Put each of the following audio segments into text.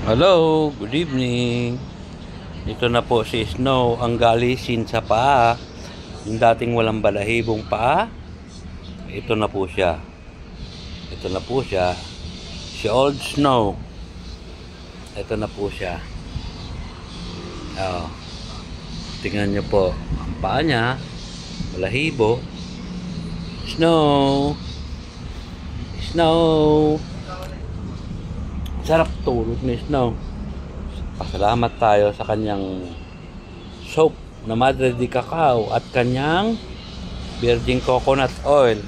Hello, good evening. Ito na po si Snow, ang galisin sa paa. Yung dating walang balahibong paa, ito na po siya. Ito na po siya. Si Old Snow. Ito na po siya. Oh, tingnan nyo po. Ang paa niya, balahibo. Snow. Snow. Sarap tulog ni Snow. Pasalamat tayo sa kanyang soap na Madre de Cacao at kanyang virgin coconut oil.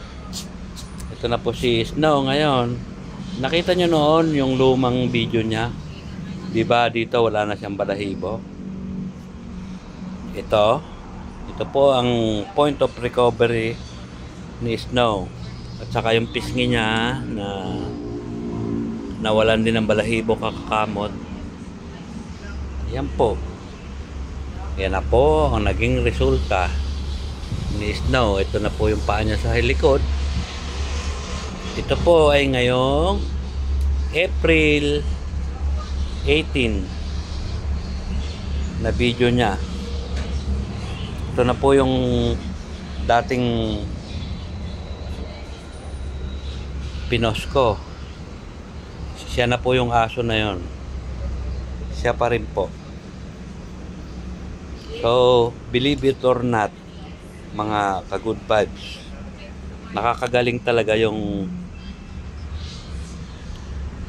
Ito na po si Snow ngayon. Nakita nyo noon yung lumang video niya. Diba dito wala na siyang balahibo. Ito po ang point of recovery ni Snow. At saka yung pisngi niya na nawalan din ng balahibo kakakamot. Yan po. Yan na po ang naging resulta ni Snow. Ito na po yung paa niya sa likod. Ito po ay ngayong April 18 na video niya. Ito na po yung dating pinost ko. Siya na po yung aso na yon. Siya pa rin po. So, believe it or not, mga ka-good vibes, nakakagaling talaga yung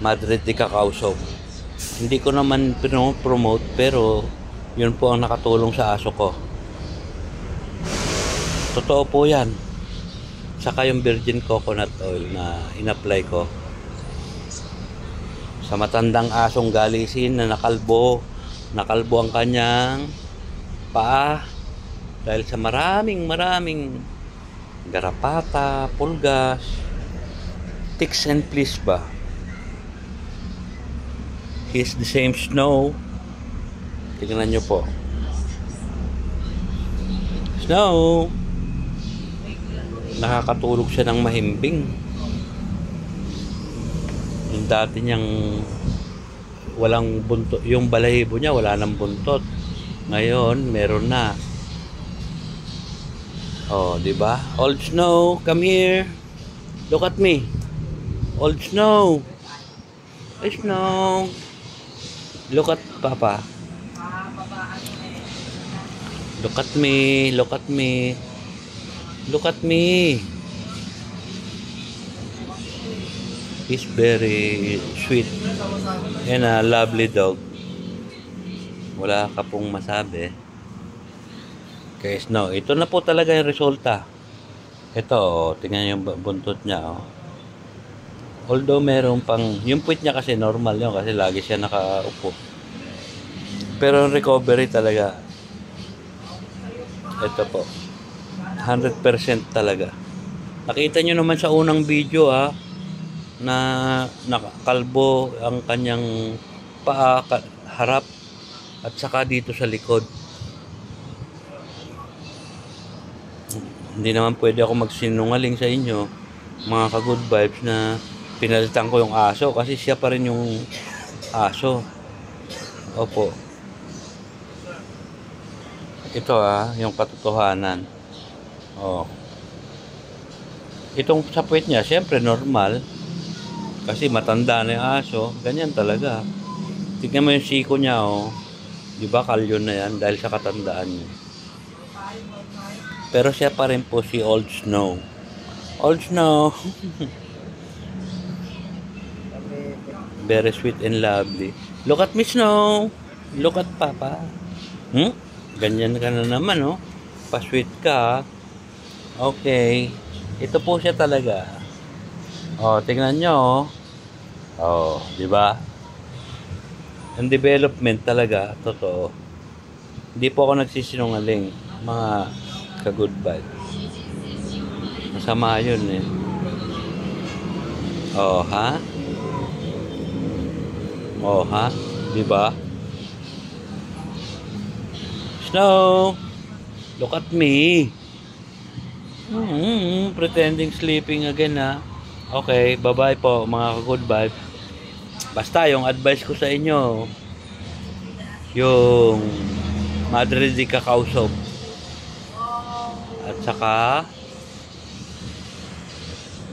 Madre de Cacao soap. Hindi ko naman promote, pero yun po ang nakatulong sa aso ko. Totoo po yan. Saka yung virgin coconut oil na in-apply ko sa matandang asong galisin na nakalbo ang kanyang paa dahil sa maraming garapata, pulgas, ticks and fleas ba. He's the same Snow. Tingnan nyo po. Snow, nakakatulog siya ng mahimbing. Yung dati niyang walang buntot, yung balahibo niya wala nang buntot. Ngayon, meron na. Oh, di ba? Old Snow, come here. Look at me. Old Snow. Hey, Snow. Look at Papa. Look at me. Look at me. Look at me. He's very sweet and a lovely dog. Wala ka pong masabi. Okay, Snow, ito na po talaga yung resulta. Ito, oh, tingnan yung buntot niya. Oh. Although meron pang, yung puwit niya kasi normal yun kasi lagi siya nakaupo. Pero yung recovery talaga, ito po, 100% talaga. Nakita nyo naman sa unang video na nakakalbo ang kanyang paa, harap at saka dito sa likod. Hindi naman pwede ako magsinungaling sa inyo, mga ka-good vibes, na pinalitan ko yung aso kasi siya pa rin yung aso. Opo. Ito yung katotohanan. Oh. Itong sa puwet niya, syempre normal. Kasi matanda na yung aso, ganyan talaga. Tignan mo yung siko niya, oh. Di ba kalyon na yan dahil sa katandaan niya. Pero siya pa rin po si Old Snow. Old Snow. Very sweet and lovely. Look at me, Snow. Look at Papa. Ganyan ka na naman, oh. Pa-sweet ka. Okay. Ito po siya talaga. Oh, tingnan nyo, oh. Oh, di ba? Ang development talaga, totoo. Hindi po ako nagsisinungaling, mga ka-good vibe. Masama yun eh. Oh, ha? Oh, ha? Di ba? Snow, look at me. Pretending sleeping again, ha? Okay, bye-bye po, mga ka-good vibe. Basta yung advice ko sa inyo, yung Madre de Cacao Soap at saka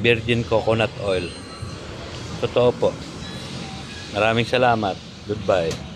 virgin coconut oil. Totoo po. Maraming salamat. Goodbye.